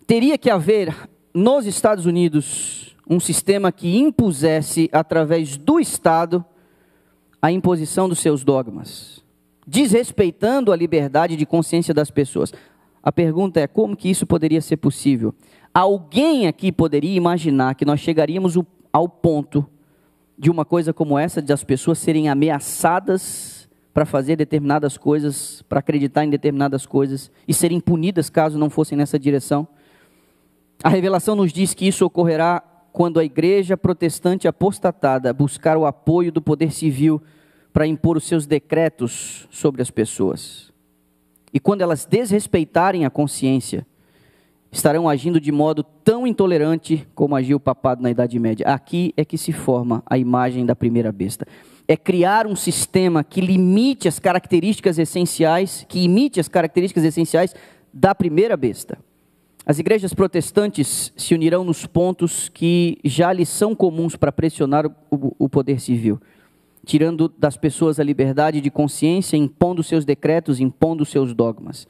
teria que haver nos Estados Unidos um sistema que impusesse, através do Estado, a imposição dos seus dogmas, desrespeitando a liberdade de consciência das pessoas. A pergunta é, como que isso poderia ser possível? Alguém aqui poderia imaginar que nós chegaríamos ao ponto de uma coisa como essa, de as pessoas serem ameaçadas para fazer determinadas coisas, para acreditar em determinadas coisas, e serem punidas caso não fossem nessa direção? A revelação nos diz que isso ocorrerá quando a igreja protestante apostatada buscar o apoio do poder civil para impor os seus decretos sobre as pessoas. E quando elas desrespeitarem a consciência, estarão agindo de modo tão intolerante como agiu o papado na Idade Média. Aqui é que se forma a imagem da primeira besta. É criar um sistema que limite as características essenciais, que imite as características essenciais da primeira besta. As igrejas protestantes se unirão nos pontos que já lhes são comuns para pressionar o poder civil, tirando das pessoas a liberdade de consciência, impondo seus decretos, impondo seus dogmas.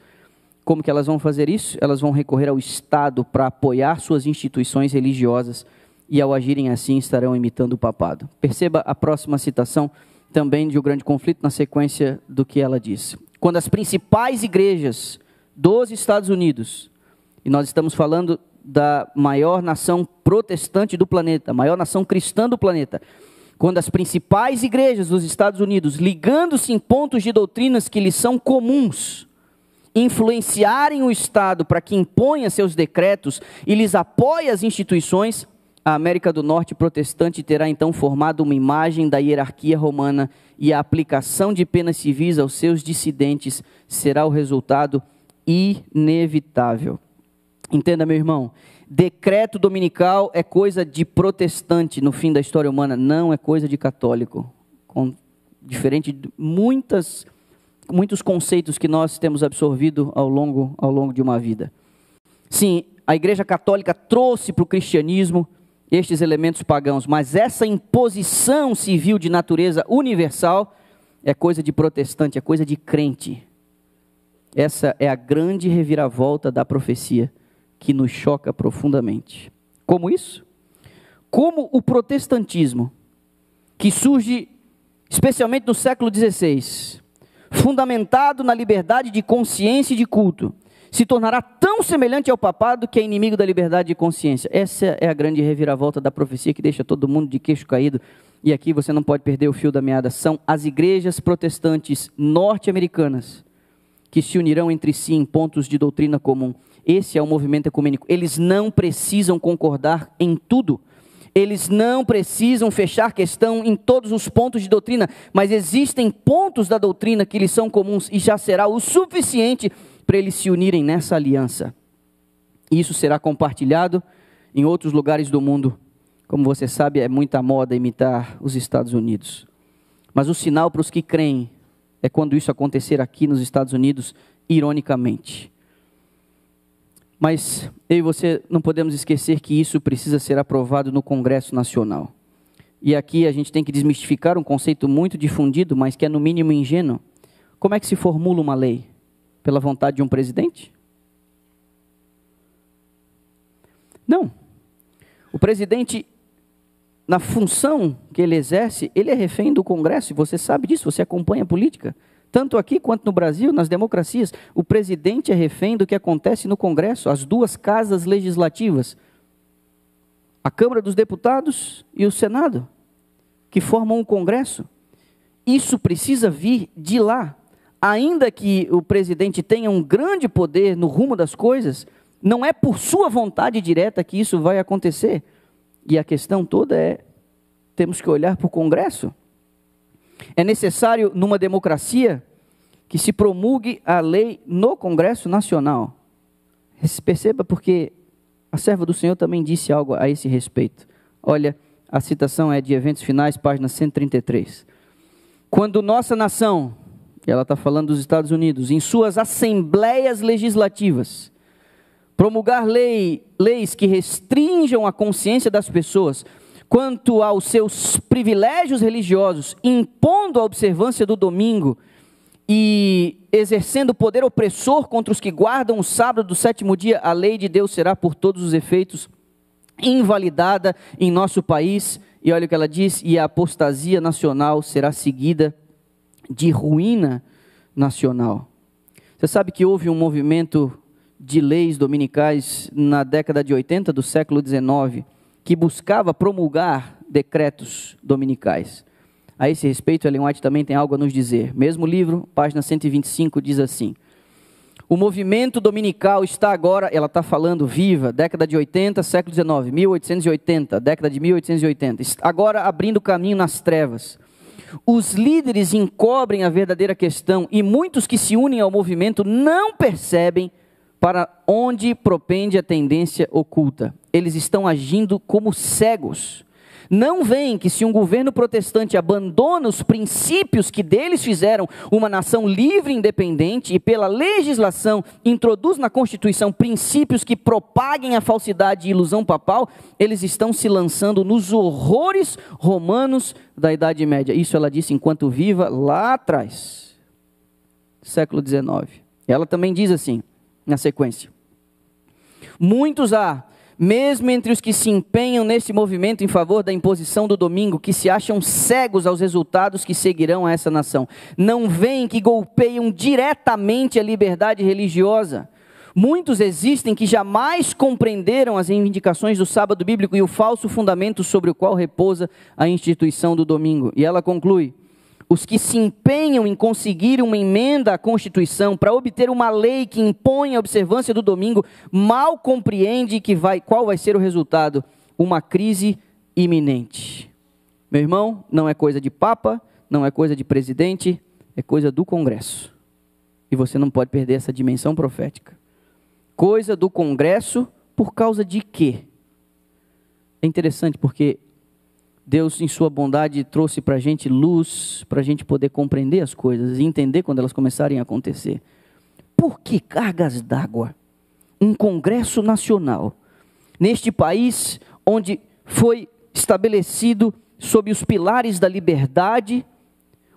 Como que elas vão fazer isso? Elas vão recorrer ao Estado para apoiar suas instituições religiosas, e ao agirem assim estarão imitando o papado. Perceba a próxima citação também de O Grande Conflito, na sequência do que ela diz. Quando as principais igrejas dos Estados Unidos, e nós estamos falando da maior nação protestante do planeta, a maior nação cristã do planeta, quando as principais igrejas dos Estados Unidos, ligando-se em pontos de doutrinas que lhes são comuns, influenciarem o Estado para que imponha seus decretos e lhes apoie as instituições, a América do Norte protestante terá então formado uma imagem da hierarquia romana, e a aplicação de penas civis aos seus dissidentes será o resultado inevitável. Entenda, meu irmão, decreto dominical é coisa de protestante no fim da história humana, não é coisa de católico. Diferente de muitos conceitos que nós temos absorvido ao longo de uma vida. Sim, a Igreja Católica trouxe para o cristianismo estes elementos pagãos, mas essa imposição civil de natureza universal é coisa de protestante, é coisa de crente. Essa é a grande reviravolta da profecia, que nos choca profundamente. Como isso? Como o protestantismo, que surge especialmente no século XVI, fundamentado na liberdade de consciência e de culto, se tornará tão semelhante ao papado que é inimigo da liberdade de consciência. Essa é a grande reviravolta da profecia que deixa todo mundo de queixo caído, e aqui você não pode perder o fio da meada. São as igrejas protestantes norte-americanas que se unirão entre si em pontos de doutrina comum. Esse é o movimento ecumênico. Eles não precisam concordar em tudo. Eles não precisam fechar questão em todos os pontos de doutrina, mas existem pontos da doutrina que lhes são comuns, e já será o suficiente para eles se unirem nessa aliança. E isso será compartilhado em outros lugares do mundo. Como você sabe, é muita moda imitar os Estados Unidos. Mas o sinal para os que creem é quando isso acontecer aqui nos Estados Unidos, ironicamente. Mas eu e você não podemos esquecer que isso precisa ser aprovado no Congresso Nacional. E aqui a gente tem que desmistificar um conceito muito difundido, mas que é no mínimo ingênuo. Como é que se formula uma lei? Pela vontade de um presidente? Não. O presidente, na função que ele exerce, ele é refém do Congresso, e você sabe disso, você acompanha a política. Tanto aqui quanto no Brasil, nas democracias, o presidente é refém do que acontece no Congresso, as duas casas legislativas, a Câmara dos Deputados e o Senado, que formam o Congresso. Isso precisa vir de lá. Ainda que o presidente tenha um grande poder no rumo das coisas, não é por sua vontade direta que isso vai acontecer. E a questão toda é, temos que olhar para o Congresso. É necessário, numa democracia, que se promulgue a lei no Congresso Nacional. Perceba, porque a serva do Senhor também disse algo a esse respeito. Olha, a citação é de Eventos Finais, página 133. Quando nossa nação, ela está falando dos Estados Unidos, em suas assembleias legislativas, promulgar leis que restringam a consciência das pessoas quanto aos seus privilégios religiosos, impondo a observância do domingo e exercendo poder opressor contra os que guardam o sábado do sétimo dia, a lei de Deus será por todos os efeitos invalidada em nosso país. E olha o que ela diz: e a apostasia nacional será seguida de ruína nacional. Você sabe que houve um movimento de leis dominicais na década de 80 do século XIX, que buscava promulgar decretos dominicais. A esse respeito, Ellen White também tem algo a nos dizer. Mesmo livro, página 125, diz assim: o movimento dominical está agora, ela está falando viva, década de 80, século XIX, 1880, década de 1880, agora abrindo caminho nas trevas. Os líderes encobrem a verdadeira questão e muitos que se unem ao movimento não percebem para onde propende a tendência oculta. Eles estão agindo como cegos. Não veem que se um governo protestante abandona os princípios que deles fizeram uma nação livre e independente e pela legislação introduz na Constituição princípios que propaguem a falsidade e ilusão papal, eles estão se lançando nos horrores romanos da Idade Média. Isso ela disse enquanto viva lá atrás, século XIX. Ela também diz assim, na sequência: muitos há, mesmo entre os que se empenham nesse movimento em favor da imposição do domingo, que se acham cegos aos resultados que seguirão a essa nação. Não veem que golpeiam diretamente a liberdade religiosa. Muitos existem que jamais compreenderam as reivindicações do sábado bíblico e o falso fundamento sobre o qual repousa a instituição do domingo. E ela conclui: os que se empenham em conseguir uma emenda à Constituição para obter uma lei que impõe a observância do domingo, mal compreende qual vai ser o resultado: uma crise iminente. Meu irmão, não é coisa de papa, não é coisa de presidente, é coisa do Congresso. E você não pode perder essa dimensão profética. Coisa do Congresso por causa de quê? É interessante porque Deus, em sua bondade, trouxe para a gente luz, para a gente poder compreender as coisas e entender quando elas começarem a acontecer. Por que cargas d'água? Um Congresso Nacional, neste país onde foi estabelecido sob os pilares da liberdade,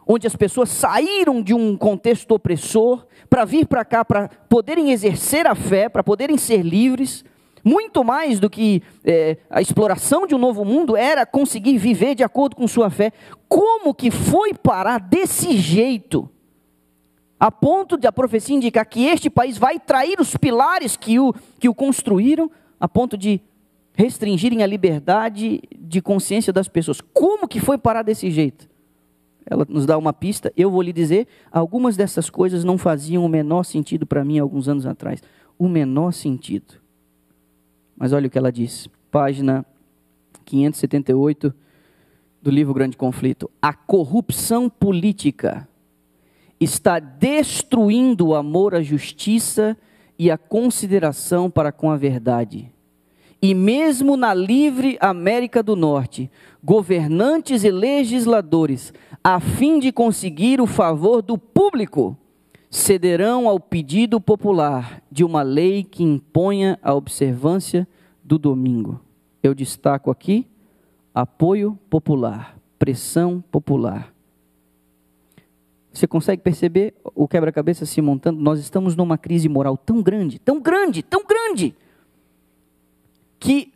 onde as pessoas saíram de um contexto opressor para vir para cá, para poderem exercer a fé, para poderem ser livres. Muito mais do que a exploração de um novo mundo, era conseguir viver de acordo com sua fé. Como que foi parar desse jeito? A ponto de a profecia indicar que este país vai trair os pilares que o construíram, a ponto de restringirem a liberdade de consciência das pessoas. Como que foi parar desse jeito? Ela nos dá uma pista. Eu vou lhe dizer, algumas dessas coisas não faziam o menor sentido para mim alguns anos atrás. O menor sentido. Mas olha o que ela diz, página 578 do livro Grande Conflito. A corrupção política está destruindo o amor à justiça e a consideração para com a verdade. E mesmo na livre América do Norte, governantes e legisladores, a fim de conseguir o favor do público, cederão ao pedido popular de uma lei que imponha a observância do domingo. Eu destaco aqui apoio popular, pressão popular. Você consegue perceber o quebra-cabeça se montando? Nós estamos numa crise moral tão grande, tão grande, tão grande, que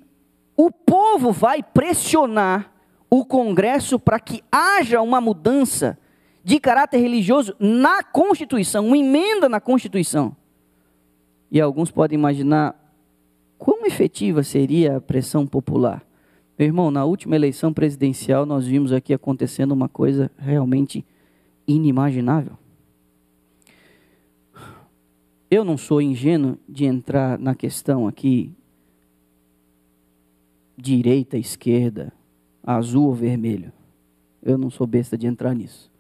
o povo vai pressionar o Congresso para que haja uma mudança de caráter religioso na Constituição, uma emenda na Constituição. E alguns podem imaginar quão efetiva seria a pressão popular. Meu irmão, na última eleição presidencial nós vimos aqui acontecendo uma coisa realmente inimaginável. Eu não sou ingênuo de entrar na questão aqui direita, esquerda, azul ou vermelho. Eu não sou besta de entrar nisso.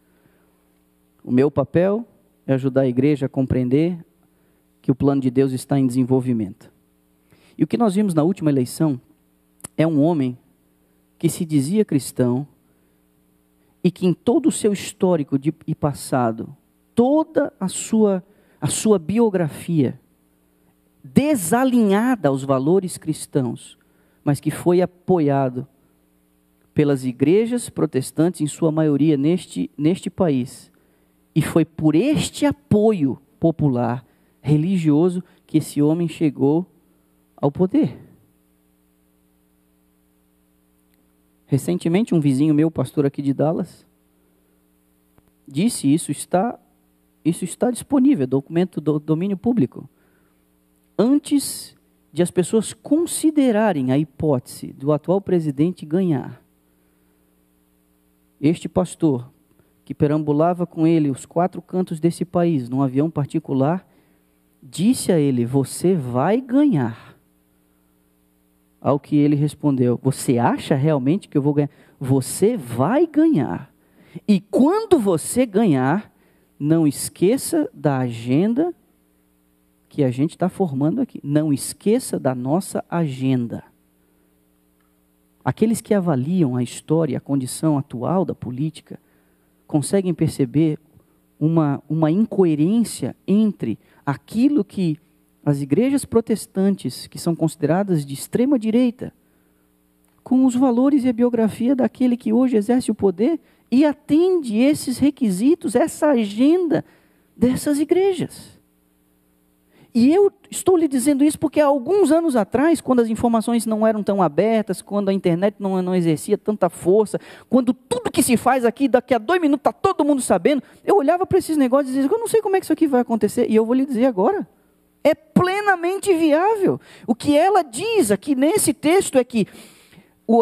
O meu papel é ajudar a igreja a compreender que o plano de Deus está em desenvolvimento. E o que nós vimos na última eleição é um homem que se dizia cristão e que em todo o seu histórico e passado, toda a sua biografia desalinhada aos valores cristãos, mas que foi apoiado pelas igrejas protestantes, em sua maioria neste país, E foi por este apoio popular, religioso, que esse homem chegou ao poder. Recentemente, um vizinho meu, pastor aqui de Dallas, disse, isso está disponível, documento do domínio público. Antes de as pessoas considerarem a hipótese do atual presidente ganhar, este pastor, que perambulava com ele os 4 cantos desse país, num avião particular, disse a ele, você vai ganhar. Ao que ele respondeu, você acha realmente que eu vou ganhar? Você vai ganhar. E quando você ganhar, não esqueça da agenda que a gente está formando aqui. Não esqueça da nossa agenda. Aqueles que avaliam a história, a condição atual da política, conseguem perceber uma incoerência entre aquilo que as igrejas protestantes, que são consideradas de extrema direita, com os valores e a biografia daquele que hoje exerce o poder e atende esses requisitos, essa agenda dessas igrejas. E eu estou lhe dizendo isso porque há alguns anos atrás, quando as informações não eram tão abertas, quando a internet não exercia tanta força, quando tudo que se faz aqui, daqui a 2 minutos está todo mundo sabendo, eu olhava para esses negócios e dizia, eu não sei como é que isso aqui vai acontecer, e eu vou lhe dizer agora. É plenamente viável. O que ela diz aqui nesse texto é que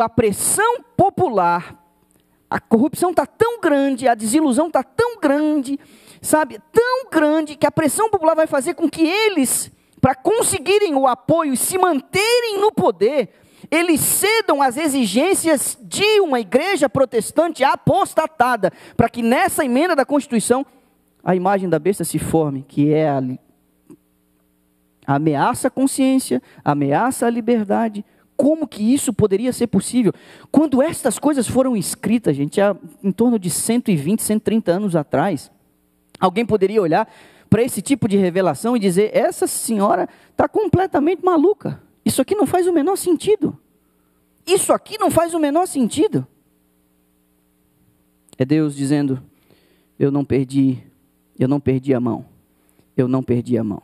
a pressão popular, a corrupção está tão grande, a desilusão está tão grande, sabe, tão grande, que a pressão popular vai fazer com que eles, para conseguirem o apoio e se manterem no poder, eles cedam às exigências de uma igreja protestante apostatada, para que nessa emenda da Constituição, a imagem da besta se forme, que é a ameaça à consciência, ameaça à liberdade. Como que isso poderia ser possível? Quando estas coisas foram escritas, gente, há em torno de 120, 130 anos atrás, alguém poderia olhar para esse tipo de revelação e dizer, essa senhora está completamente maluca. Isso aqui não faz o menor sentido. Isso aqui não faz o menor sentido. É Deus dizendo, eu não perdi a mão. Eu não perdi a mão.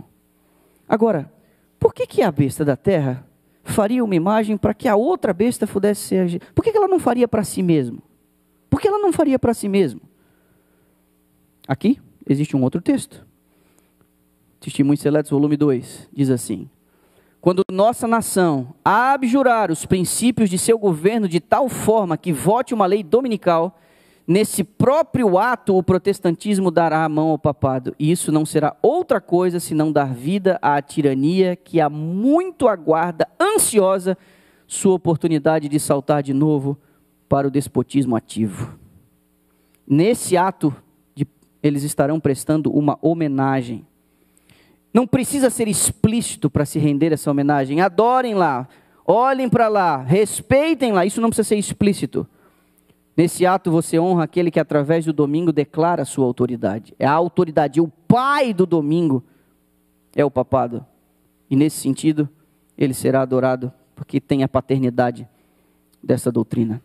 Agora, por que a besta da terra faria uma imagem para que a outra besta pudesse ser... Por que ela não faria para si mesmo? Por que ela não faria para si mesmo? Aqui existe um outro texto. Testemunhos Seletos, volume 2, diz assim, quando nossa nação abjurar os princípios de seu governo de tal forma que vote uma lei dominical, nesse próprio ato, o protestantismo dará a mão ao papado. E isso não será outra coisa senão dar vida à tirania que há muito aguarda, ansiosa, sua oportunidade de saltar de novo para o despotismo ativo. Nesse ato, eles estarão prestando uma homenagem. Não precisa ser explícito para se render essa homenagem. Adorem lá, olhem para lá, respeitem lá. Isso não precisa ser explícito. Nesse ato você honra aquele que através do domingo declara a sua autoridade. É a autoridade, o pai do domingo é o papado. E nesse sentido, ele será adorado porque tem a paternidade dessa doutrina.